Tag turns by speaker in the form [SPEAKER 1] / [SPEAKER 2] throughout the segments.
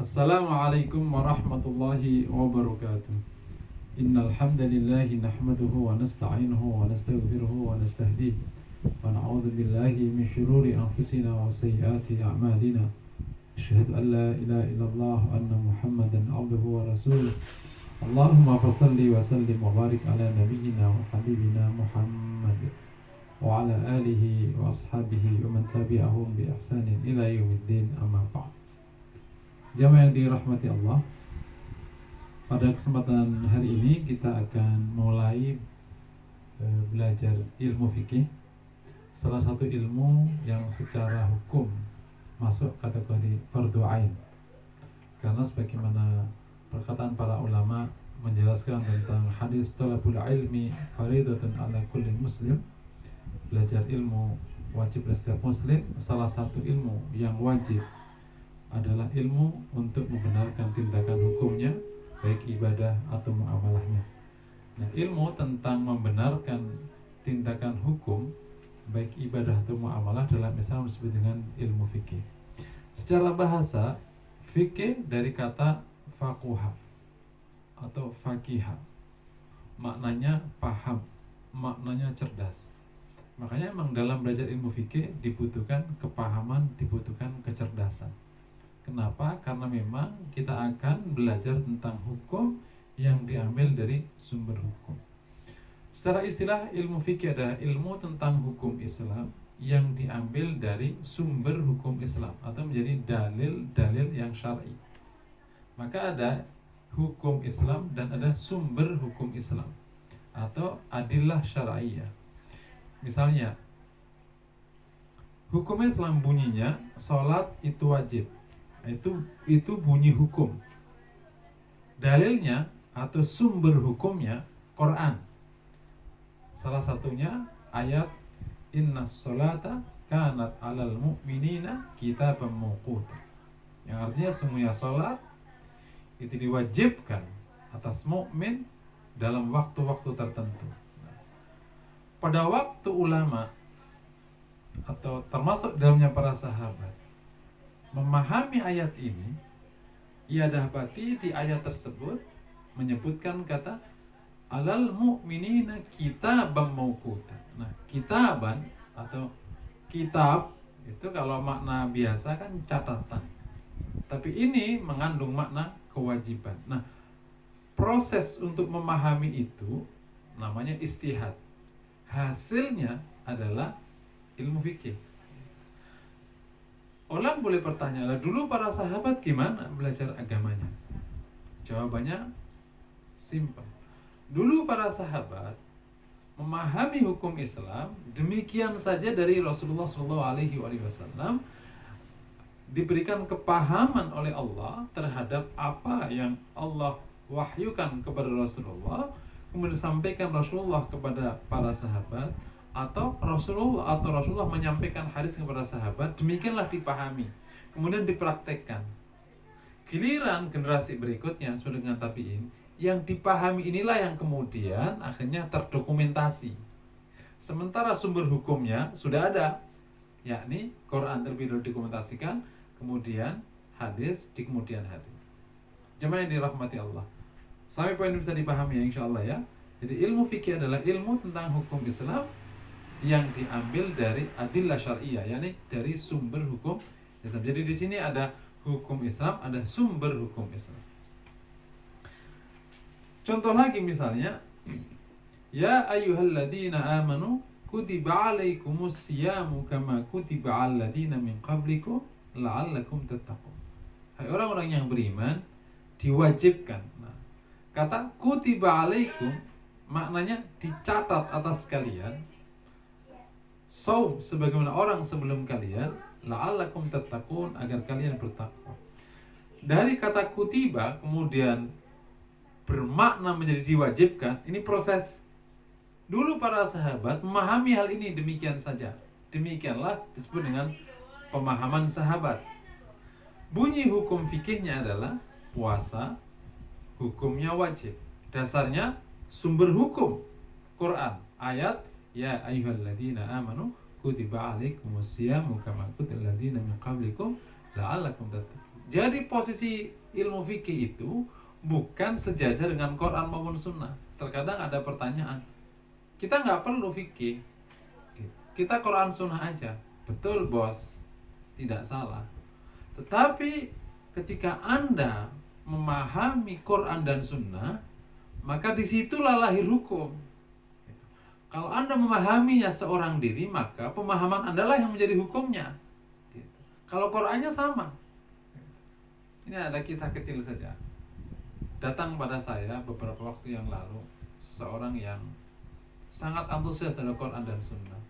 [SPEAKER 1] Assalamualaikum warahmatullahi wabarakatuh. Innal hamdalillahi nahmaduhu wa nasta'inuhu wa nastaghfiruhu wa nastahdihi wa na'udzu billahi min shururi anfusina wa sayyiati a'malina. Asyhadu an la ilaha illallah wa anna Muhammadan 'abduhu wa rasuluh. Allahumma fashalli wa sallim wa barik ala nabiyyina wa habibina Muhammad wa ala alihi wa ashabihi wa man tabi'ahum bi ihsanin ila yaumiddin, amma ba'd. Jamaah yang dirahmati Allah, pada kesempatan hari ini kita akan mulai belajar ilmu fikih, salah satu ilmu yang secara hukum masuk kategori fardu ain. Karena sebagaimana perkataan para ulama menjelaskan tentang hadis talabul ilmi faridatun ala kulli muslim, belajar ilmu wajib bagi setiap muslim. Salah satu ilmu yang wajib adalah ilmu untuk membenarkan tindakan hukumnya, baik ibadah atau muamalahnya. Nah, ilmu tentang membenarkan tindakan hukum, baik ibadah atau muamalah, dalam Islam disebut dengan ilmu fikih. Secara bahasa, fikih dari kata faquha atau faqiha, maknanya paham, maknanya cerdas. Makanya memang dalam belajar ilmu fikih dibutuhkan kepahaman, dibutuhkan kecerdasan. Kenapa? Karena memang kita akan belajar tentang hukum yang diambil dari sumber hukum. Secara istilah, ilmu fikih adalah ilmu tentang hukum Islam yang diambil dari sumber hukum Islam atau menjadi dalil-dalil yang syar'i. Maka ada hukum Islam dan ada sumber hukum Islam atau adillah syar'iyah. Misalnya, hukum Islam bunyinya sholat itu wajib. Itu bunyi hukum. Dalilnya atau sumber hukumnya Quran. Salah satunya ayat innas sholata kanat alal mu'minina kitaban mawquta, yang artinya sungguhnya sholat itu diwajibkan atas mukmin dalam waktu-waktu tertentu. Pada waktu ulama atau termasuk dalamnya para sahabat memahami ayat ini, ia dapati di ayat tersebut menyebutkan kata alal mu'minina kitaban mawquta. Nah, kitaban atau kitab itu kalau makna biasa kan catatan, tapi ini mengandung makna kewajiban. Nah, proses untuk memahami itu namanya istihad. Hasilnya adalah ilmu fikih. Orang boleh bertanya, lah dulu para sahabat gimana belajar agamanya? Jawabannya simpel. Dulu para sahabat memahami hukum Islam demikian saja dari Rasulullah SAW, diberikan kepahaman oleh Allah terhadap apa yang Allah wahyukan kepada Rasulullah, kemudian disampaikan Rasulullah kepada para sahabat, atau Rasulullah menyampaikan hadis kepada sahabat, demikianlah dipahami, kemudian dipraktekkan. Giliran generasi berikutnya sesuai dengan tabi'in, yang dipahami inilah yang kemudian akhirnya terdokumentasi. Sementara sumber hukumnya sudah ada, yakni Quran terlebih dahulu dokumentasikan, kemudian hadis di kemudian hari. Jemaah yang dirahmati Allah, sampai poin ini bisa dipahami ya, insyaallah ya. Jadi ilmu fikih adalah ilmu tentang hukum Islam yang diambil dari adillah syar'iyah, yakni dari sumber hukum Islam. Jadi di sini ada hukum Islam, ada sumber hukum Islam. Contoh lagi misalnya, ya ayyuhalladzina amanu kutiba alaikumus siyamu kama kutiba alal ladzina min qablikum la'allakum tattaqun. Hai orang-orang yang beriman, diwajibkan. Nah, kata kutiba alaikum maknanya dicatat atas kalian saum sebagaimana orang sebelum kalian, la'allakum tattaqun, agar kalian bertakwa. Dari kata kutiba kemudian bermakna menjadi diwajibkan, ini proses. Dulu para sahabat memahami hal ini demikian saja. Demikianlah disebut dengan pemahaman sahabat. Bunyi hukum fikihnya adalah puasa, hukumnya wajib. Dasarnya sumber hukum Quran, ayat ya ayyuhalladzina amanu kutiba alaikumus syiyamu kama kutiba alladzina min qablikum la'allakum tattaqun. Jadi posisi ilmu fikih itu bukan sejajar dengan Quran maupun Sunnah. Terkadang ada pertanyaan, kita nggak perlu fikih, kita Quran Sunnah aja. Betul bos, tidak salah. Tetapi ketika Anda memahami Quran dan Sunnah, maka disitulah lahir hukum. Kalau Anda memahaminya seorang diri, maka pemahaman Anda lah yang menjadi hukumnya. Kalau Qurannya sama. Ini ada kisah kecil saja. Datang pada saya beberapa waktu yang lalu seseorang yang sangat antusias terhadap Quran dan Sunnah.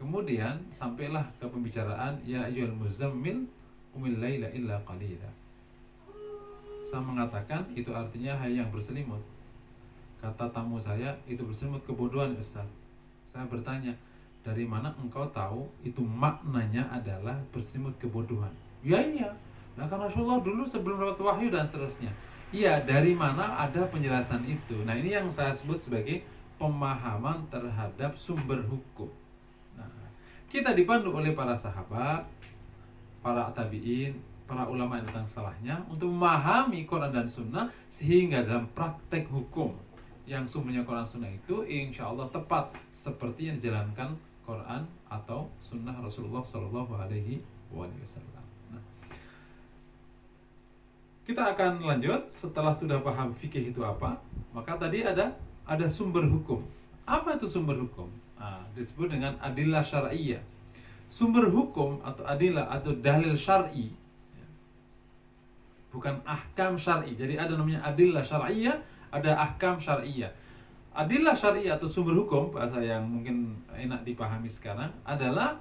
[SPEAKER 1] Kemudian sampailah ke pembicaraan, ya ayyuhal muzammil qumil laila illa qalila. Saya mengatakan itu artinya hai yang berselimut. Kata tamu saya, itu berselimut kebodohan Ustaz. Saya bertanya, dari mana engkau tahu itu maknanya adalah berselimut kebodohan? Iya. Nah, kan Rasulullah dulu sebelum dapat wahyu dan seterusnya. Iya, dari mana ada penjelasan itu? Nah, ini yang saya sebut sebagai pemahaman terhadap sumber hukum. Nah, kita dipandu oleh para sahabat, para tabi'in, para ulama yang datang setelahnya untuk memahami Quran dan Sunnah, sehingga dalam praktek hukum yang sumbernya Quran Sunnah itu insya Allah tepat seperti yang dijalankan Quran atau Sunnah Rasulullah Shallallahu Alaihi Wasallam. Nah, kita akan lanjut setelah sudah paham fikih itu apa. Maka tadi ada sumber hukum. Apa itu sumber hukum? Nah, disebut dengan adillah syar'iyyah. Sumber hukum atau adillah atau dalil syar'i, bukan ahkam syar'i. Jadi ada namanya adillah syar'iyyah, ada ahkam syar'iyyah. Adillah syar'iyyah atau sumber hukum, bahasa yang mungkin enak dipahami sekarang, adalah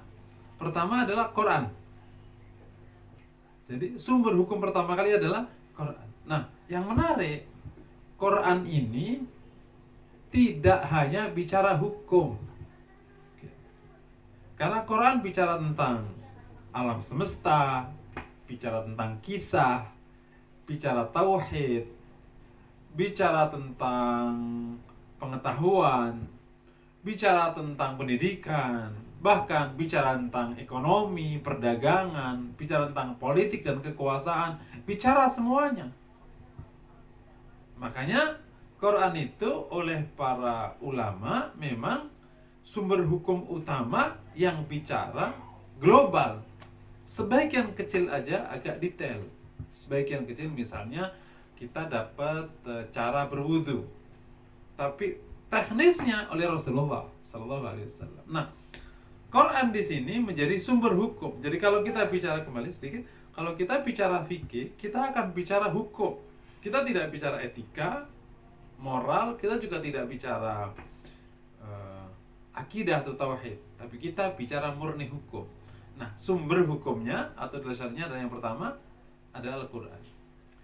[SPEAKER 1] pertama adalah Quran. Jadi sumber hukum pertama kali adalah Quran. Nah, yang menarik, Quran ini tidak hanya bicara hukum. Karena Quran bicara tentang alam semesta, bicara tentang kisah, bicara tauhid, bicara tentang pengetahuan, bicara tentang pendidikan, bahkan bicara tentang ekonomi, perdagangan, bicara tentang politik dan kekuasaan, bicara semuanya. Makanya Quran itu oleh para ulama memang sumber hukum utama yang bicara global. Sebagian kecil aja agak detail. Sebagian kecil misalnya kita dapat cara berwudu, tapi teknisnya oleh Rasulullah Sallallahu Alaihi Wasallam. Nah, Quran di sini menjadi sumber hukum. Jadi kalau kita bicara kembali sedikit, kalau kita bicara fikih, kita akan bicara hukum. Kita tidak bicara etika, moral, kita juga tidak bicara akidah atau tauhid, tapi kita bicara murni hukum. Nah, sumber hukumnya atau dasarnya adalah yang pertama adalah Al-Quran.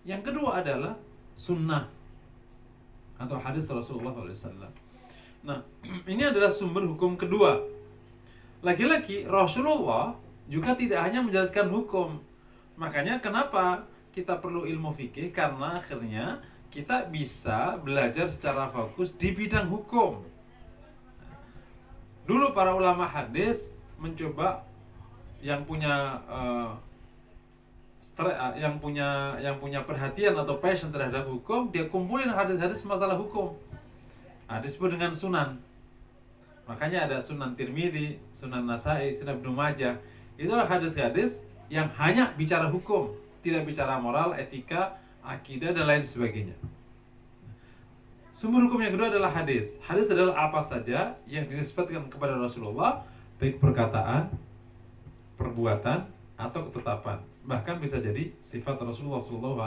[SPEAKER 1] Yang kedua adalah sunnah atau hadis Rasulullah SAW. Nah, ini adalah sumber hukum kedua. Lagi-lagi Rasulullah juga tidak hanya menjelaskan hukum. Makanya kenapa kita perlu ilmu fikih? Karena akhirnya kita bisa belajar secara fokus di bidang hukum. Dulu para ulama hadis mencoba yang punya perhatian atau passion terhadap hukum, dia kumpulin hadis-hadis masalah hukum. Nah, disebut dengan sunan. Makanya ada Sunan Tirmidzi, Sunan Nasai, Sunan Ibnu Majah. Itulah hadis-hadis yang hanya bicara hukum, tidak bicara moral, etika, akidah dan lain sebagainya. Sumber hukum yang kedua adalah hadis. Hadis adalah apa saja yang dinisbatkan kepada Rasulullah, baik perkataan, perbuatan, atau ketetapan. Bahkan bisa jadi sifat Rasulullah SAW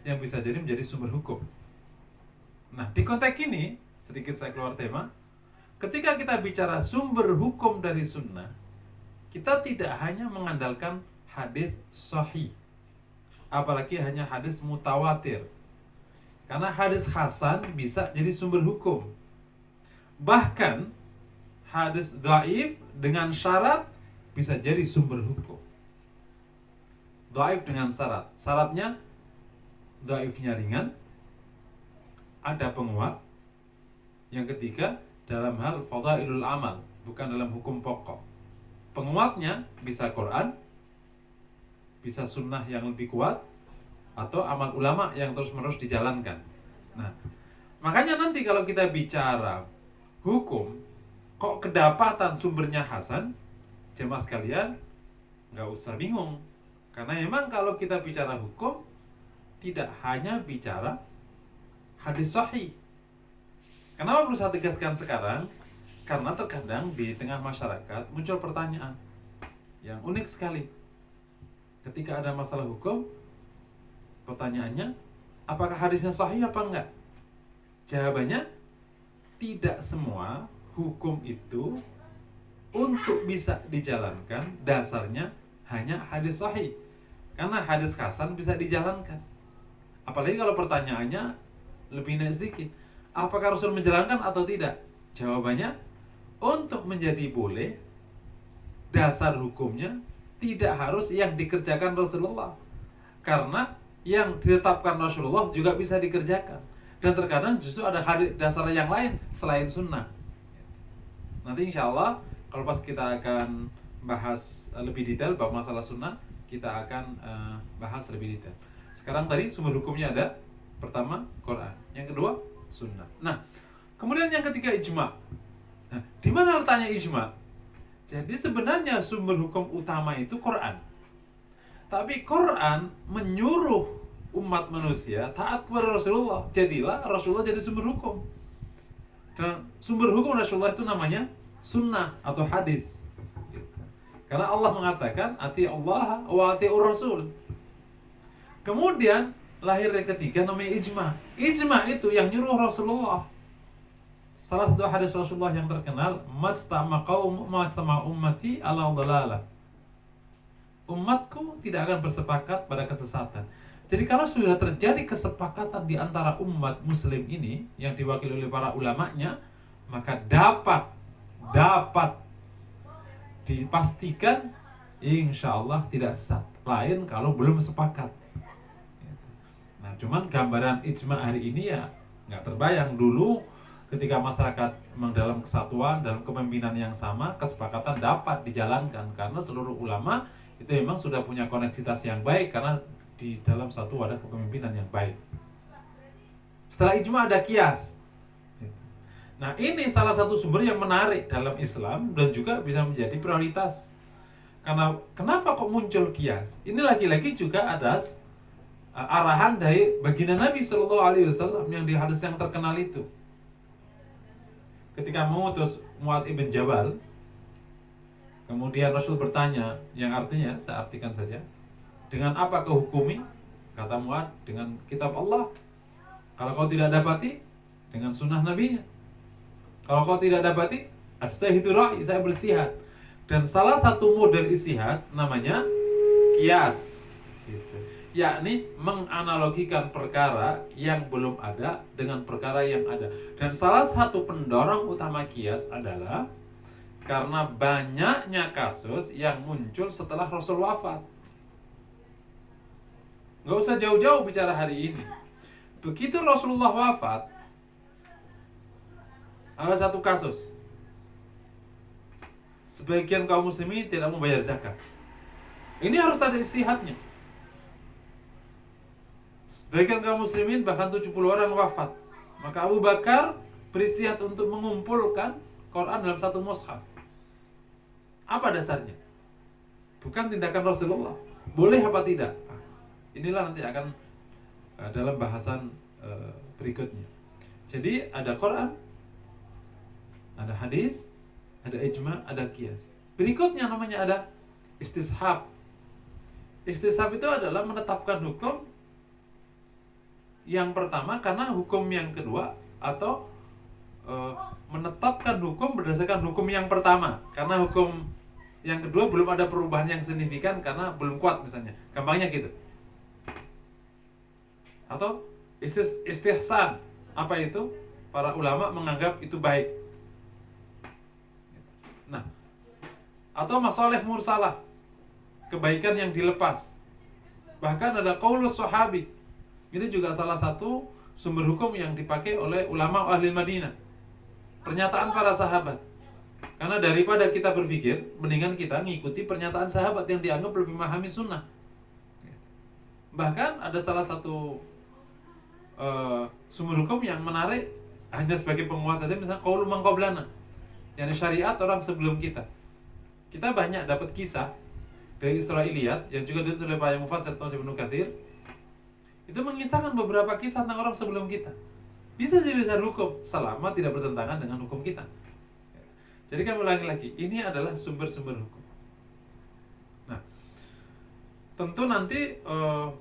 [SPEAKER 1] yang bisa jadi menjadi sumber hukum. Nah, di konteks ini, sedikit saya keluar tema, ketika kita bicara sumber hukum dari sunnah, kita tidak hanya mengandalkan hadis sahih, apalagi hanya hadis mutawatir. Karena hadis hasan bisa jadi sumber hukum. Bahkan hadis dhaif dengan syarat bisa jadi sumber hukum. Dhaif dengan syarat. Syaratnya dhaifnya ringan, ada penguat. Yang ketiga, dalam hal fadhailul amal, bukan dalam hukum pokok. Penguatnya bisa Quran, bisa sunnah yang lebih kuat atau amal ulama yang terus-menerus dijalankan. Nah, makanya nanti kalau kita bicara hukum, kok kedapatan sumbernya Hasan, jemaah sekalian, nggak usah bingung. Karena memang kalau kita bicara hukum, tidak hanya bicara hadis sahih. Kenapa perlu saya tegaskan sekarang? Karena terkadang di tengah masyarakat muncul pertanyaan yang unik sekali. Ketika ada masalah hukum, pertanyaannya, apakah hadisnya sahih apa enggak? Jawabannya, tidak semua hukum itu untuk bisa dijalankan dasarnya hanya hadis sahih. Karena hadis hasan bisa dijalankan. Apalagi kalau pertanyaannya lebih naik sedikit, apakah Rasul menjalankan atau tidak? Jawabannya, untuk menjadi boleh, dasar hukumnya tidak harus yang dikerjakan Rasulullah. Karena yang ditetapkan Rasulullah juga bisa dikerjakan. Dan terkadang justru ada dasar yang lain selain sunnah. Nanti insya Allah kalau pas kita akan bahas lebih detail bahwa masalah sunnah, kita akan bahas lebih detail. Sekarang tadi sumber hukumnya ada. Pertama, Quran. Yang kedua, sunnah. Nah, kemudian yang ketiga, ijma'. Nah, di mana letaknya ijma'? Jadi sebenarnya sumber hukum utama itu Quran. Tapi Quran menyuruh umat manusia taat kepada Rasulullah. Jadilah Rasulullah jadi sumber hukum. Dan sumber hukum Rasulullah itu namanya sunnah atau hadis. Karena Allah mengatakan, ati Allah wa ati'ur Rasul. Kemudian lahir yang ketiga namanya ijma'. Ijma' itu yang nyuruh Rasulullah. Salah satu hadis Rasulullah yang terkenal, majtama ummati ala dhalalah. Umatku tidak akan bersepakat pada kesesatan. Jadi kalau sudah terjadi kesepakatan di antara umat muslim ini yang diwakili oleh para ulamanya, maka dapat dipastikan insya Allah tidak sesat. Lain kalau belum sepakat. Nah, cuman gambaran ijma' hari ini ya nggak terbayang. Dulu ketika masyarakat memang dalam kesatuan, dalam kepemimpinan yang sama, kesepakatan dapat dijalankan karena seluruh ulama itu memang sudah punya koneksitas yang baik karena di dalam satu wadah kepemimpinan yang baik. Setelah ijma' ada qiyas. Nah, ini salah satu sumber yang menarik dalam Islam dan juga bisa menjadi prioritas. Karena kenapa kok muncul qiyas? Ini lagi-lagi juga ada arahan dari baginda Nabi SAW yang di hadis yang terkenal itu. Ketika mengutus Mu'adz ibn Jabal, kemudian Rasul bertanya, yang artinya saya artikan saja, dengan apa kau hukumi? Kata Mu'adz, dengan kitab Allah. Kalau kau tidak dapati, dengan sunnah nabinya. Kalau kau tidak dapati, astahidu ra'i, saya beristihad. Dan salah satu model istihad namanya qiyas, gitu. Yakni menganalogikan perkara yang belum ada dengan perkara yang ada. Dan salah satu pendorong utama qiyas adalah karena banyaknya kasus yang muncul setelah Rasul wafat. Gak usah jauh-jauh bicara hari ini. Begitu Rasulullah wafat, ada satu kasus. Sebagian kaum muslimin tidak membayar zakat. Ini harus ada istihadnya. Sebagian kaum muslimin bahkan 70 orang wafat. Maka Abu Bakar beristihad untuk mengumpulkan Quran dalam satu mushaf. Apa dasarnya? Bukan tindakan Rasulullah. Boleh apa tidak? Nah, inilah nanti akan dalam bahasan berikutnya. Jadi ada Quran, ada hadis, ada ijma', ada qiyas. Berikutnya namanya ada istishab. Istishab itu adalah menetapkan hukum yang pertama karena hukum yang kedua, atau menetapkan hukum berdasarkan hukum yang pertama karena hukum yang kedua belum ada perubahan yang signifikan karena belum kuat misalnya. Gampangnya gitu. Atau istihsan. Apa itu? Para ulama menganggap itu baik. Nah, atau masalih mursalah, kebaikan yang dilepas. Bahkan ada qaulus sahabi. Ini juga salah satu sumber hukum yang dipakai oleh ulama ahli Madinah. Pernyataan para sahabat. Karena daripada kita berpikir, mendingan kita ngikuti pernyataan sahabat yang dianggap lebih memahami sunnah. Bahkan ada salah satu sumber hukum yang menarik hanya sebagai penguasa saja, misalnya qaulu man qablana, yang syariat orang sebelum kita. Kita banyak dapat kisah dari Israiliyat yang juga ditulis oleh para mufassir atau Ibnu Katsir. Itu mengisahkan beberapa kisah tentang orang sebelum kita. Bisa jadi dasar hukum selama tidak bertentangan dengan hukum kita. Jadi kami ulangi lagi, ini adalah sumber-sumber hukum. Nah, tentu nanti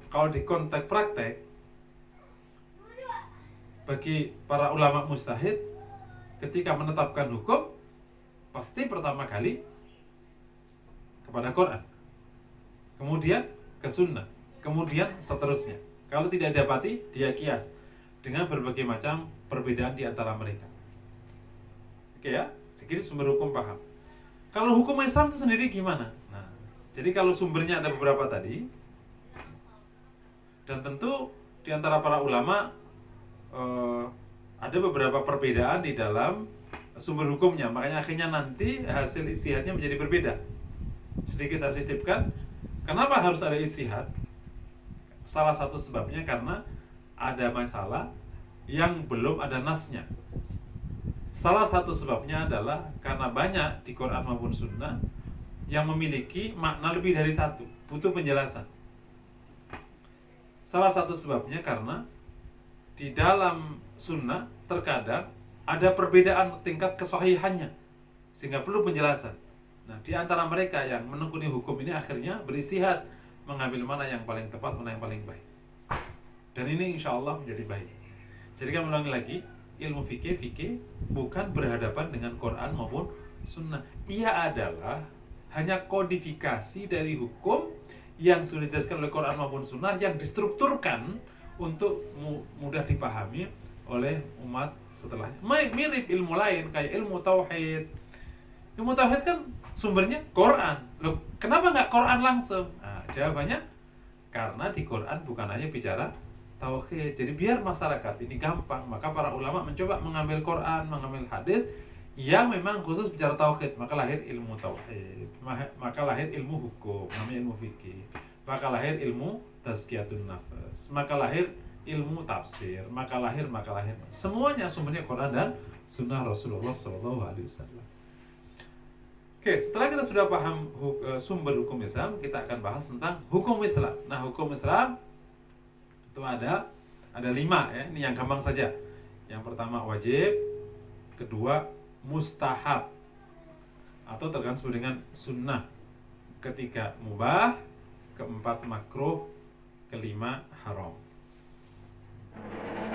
[SPEAKER 1] kalau di konteks praktek, bagi para ulama mujtahid ketika menetapkan hukum, pasti pertama kali kepada Quran, kemudian ke sunnah, kemudian seterusnya. Kalau tidak dapati, dia kias dengan berbagai macam perbedaan di antara mereka. Oke ya, segini sumber hukum paham. Kalau hukum Islam itu sendiri gimana? Nah, jadi kalau sumbernya ada beberapa tadi, dan tentu di antara para ulama ada beberapa perbedaan di dalam sumber hukumnya. Makanya akhirnya nanti hasil ijtihadnya menjadi berbeda. Sedikit saya sisipkan, kenapa harus ada ijtihad? Salah satu sebabnya karena ada masalah yang belum ada nasnya. Salah satu sebabnya adalah karena banyak di Quran maupun Sunnah yang memiliki makna lebih dari satu, butuh penjelasan. Salah satu sebabnya karena di dalam Sunnah terkadang ada perbedaan tingkat kesahihannya, sehingga perlu penjelasan. Nah, di antara mereka yang menekuni hukum ini akhirnya beristihad, mengambil mana yang paling tepat, mana yang paling baik. Dan ini insya Allah menjadi baik. Jadi kami ulangi lagi, ilmu fikih bukan berhadapan dengan Quran maupun Sunnah. Ia adalah hanya kodifikasi dari hukum yang sudah dijelaskan oleh Quran maupun Sunnah, yang distrukturkan untuk mudah dipahami oleh umat setelahnya. Mirip ilmu lain kayak ilmu tauhid. Ilmu tauhid kan sumbernya Quran. Loh, kenapa nggak Quran langsung? Nah, jawabannya karena di Quran bukan hanya bicara tauhid. Jadi biar masyarakat ini gampang, maka para ulama mencoba mengambil Quran, mengambil hadis yang memang khusus bicara tauhid. Maka lahir ilmu tauhid, maka lahir ilmu hukum, namanya ilmu fikih. Maka lahir ilmu tazkiyatun nafs, maka lahir ilmu tafsir, maka lahir. Semuanya sumbernya Quran dan Sunnah Rasulullah SAW. Oke, setelah kita sudah paham sumber hukum Islam, kita akan bahas tentang hukum Islam. Nah, hukum Islam itu ada 5 ya. Ini yang gampang saja. Yang pertama wajib, kedua mustahab atau terkadang disebut dengan sunnah, ketiga mubah, keempat makruh, kelima haram.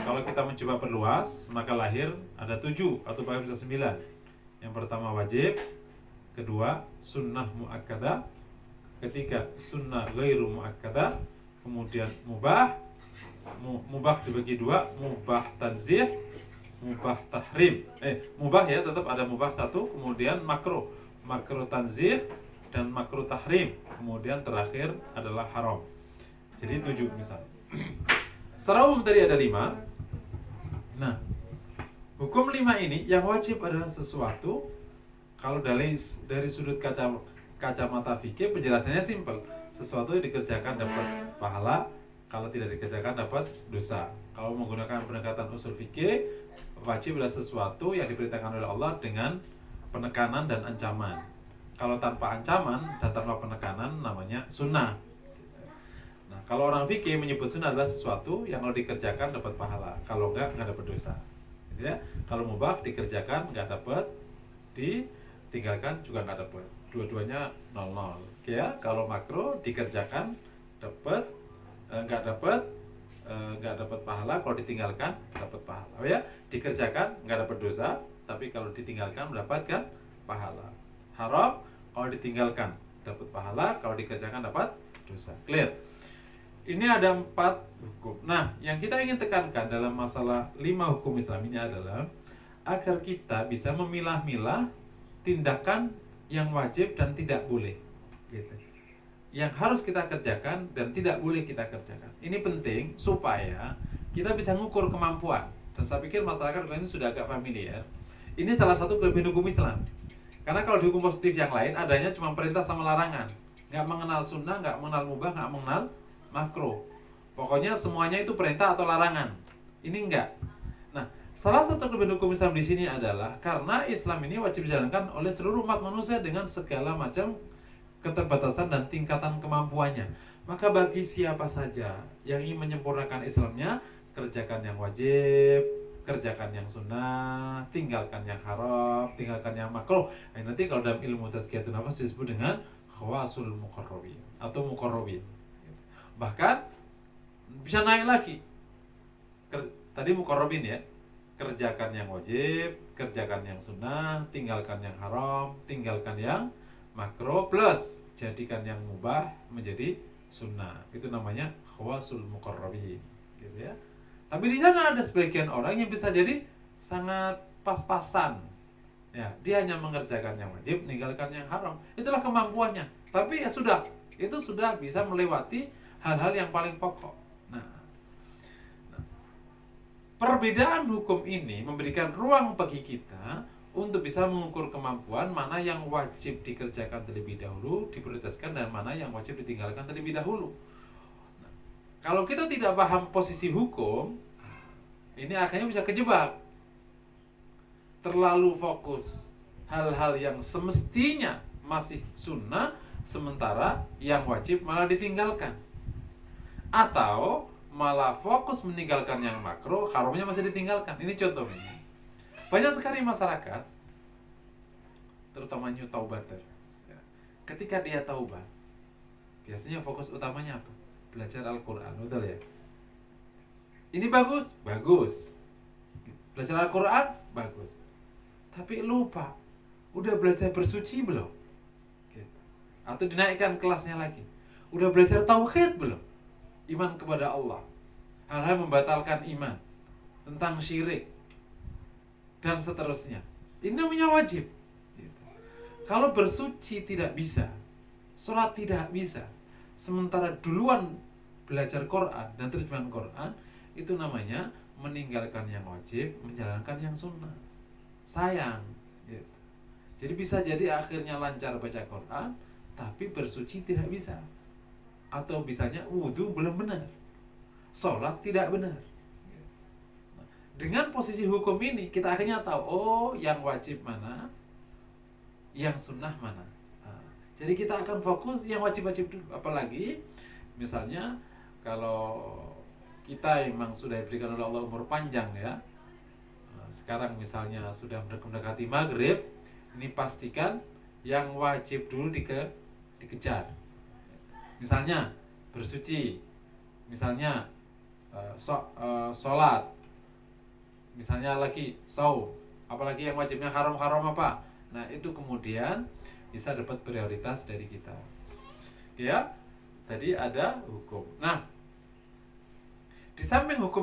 [SPEAKER 1] Kalau kita mencoba perluas, maka lahir ada 7 atau bahkan bisa 9. Yang pertama wajib, kedua sunnah muakkadah, ketiga sunnah ghairu muakkadah, kemudian mubah dibagi 2, mubah tanzih, mubah tahrim. Mubah ya, tetap ada mubah 1, kemudian makruh tanzih dan makruh tahrim, kemudian terakhir adalah haram. Jadi 7 misalnya. Secara umum tadi ada 5. Nah, hukum 5 ini yang wajib adalah sesuatu, kalau dari sudut kacamata fikih penjelasannya simpel. Sesuatu yang dikerjakan dapat pahala, kalau tidak dikerjakan dapat dosa. Kalau menggunakan pendekatan usul fikih, wajib adalah sesuatu yang diperintahkan oleh Allah dengan penekanan dan ancaman. Kalau tanpa ancaman dan tanpa penekanan namanya sunnah. Nah, kalau orang fikih menyebut sunnah adalah sesuatu yang kalau dikerjakan dapat pahala, kalau enggak dapat dosa. Gitu ya. Kalau mubah dikerjakan enggak dapat, ditinggalkan juga enggak dapat. Dua-duanya 0-0. Ya, kalau makruh dikerjakan dapat, enggak dapat pahala, kalau ditinggalkan dapat pahala. Ya, dikerjakan enggak dapat dosa, tapi kalau ditinggalkan mendapatkan pahala. Haram kalau ditinggalkan dapat pahala, kalau dikerjakan dapat dosa. Clear? Ini ada 4 hukum. Nah, yang kita ingin tekankan dalam masalah 5 hukum Islam ini adalah agar kita bisa memilah-milah tindakan yang wajib dan tidak boleh, gitu. Yang harus kita kerjakan dan tidak boleh kita kerjakan. Ini penting supaya kita bisa ngukur kemampuan. Dan saya pikir masyarakat ini sudah agak familiar. Ini salah satu kelebihan hukum Islam. Karena kalau di hukum positif yang lain adanya cuma perintah sama larangan, nggak mengenal sunnah, nggak mengenal mubah, nggak mengenal makruh. Pokoknya semuanya itu perintah atau larangan. Ini enggak. Nah, salah satu kelebihan hukum Islam di sini adalah karena Islam ini wajib dijalankan oleh seluruh umat manusia dengan segala macam keterbatasan dan tingkatan kemampuannya. Maka bagi siapa saja yang ingin menyempurnakan Islamnya, kerjakan yang wajib, kerjakan yang sunnah, tinggalkan yang haram, tinggalkan yang makruh. Nah, nanti kalau dalam ilmu tazkiyatun nafas disebut dengan khawasul muqarrabin atau muqarrabin. Bahkan bisa naik lagi. Tadi muqarrabin ya. Kerjakan yang wajib, kerjakan yang sunnah, tinggalkan yang haram, tinggalkan yang makruh, plus jadikan yang mubah menjadi sunnah. Itu namanya khawasul muqarrabin, gitu ya. Tapi di sana ada sebagian orang yang bisa jadi sangat pas-pasan. Ya, dia hanya mengerjakan yang wajib, meninggalkan yang haram. Itulah kemampuannya. Tapi ya sudah, itu sudah bisa melewati hal-hal yang paling pokok. Nah, perbedaan hukum ini memberikan ruang bagi kita untuk bisa mengukur kemampuan mana yang wajib dikerjakan terlebih dahulu, diprioritaskan, dan mana yang wajib ditinggalkan terlebih dahulu. Nah, kalau kita tidak paham posisi hukum, ini akhirnya bisa kejebak. Terlalu fokus hal-hal yang semestinya masih sunnah, sementara yang wajib malah ditinggalkan. Atau malah fokus meninggalkan yang makruh, haramnya masih ditinggalkan. Ini contohnya. Banyak sekali masyarakat, terutama new taubater, ketika dia taubat, biasanya fokus utamanya apa? Belajar Al-Quran, betul ya? Ini bagus? Bagus. Belajar Al-Quran? Bagus. Tapi lupa, udah belajar bersuci belum? Gitu. Atau dinaikkan kelasnya lagi. Udah belajar tauhid belum? Iman kepada Allah, hal-hal membatalkan iman, tentang syirik, dan seterusnya. Ini namanya wajib. Gitu. Kalau bersuci tidak bisa, sholat tidak bisa, sementara duluan belajar Quran dan terjemahan Quran, itu namanya meninggalkan yang wajib, menjalankan yang sunnah. Sayang, gitu. Jadi bisa jadi akhirnya lancar baca Quran, tapi bersuci tidak bisa. Atau bisanya wudhu belum benar, sholat tidak benar. Dengan posisi hukum ini, kita akhirnya tahu, oh yang wajib mana, yang sunnah mana. Jadi kita akan fokus yang wajib-wajib dulu. Apalagi, misalnya, kalau kita memang sudah diberikan oleh Allah umur panjang ya, sekarang misalnya sudah mendekati maghrib, ini pastikan yang wajib dulu dikejar. Misalnya bersuci, misalnya sholat, misalnya lagi saum, apalagi yang wajibnya haram-haram apa. Nah itu kemudian bisa dapat prioritas dari kita. Ya, tadi ada hukum. Nah, di samping hukum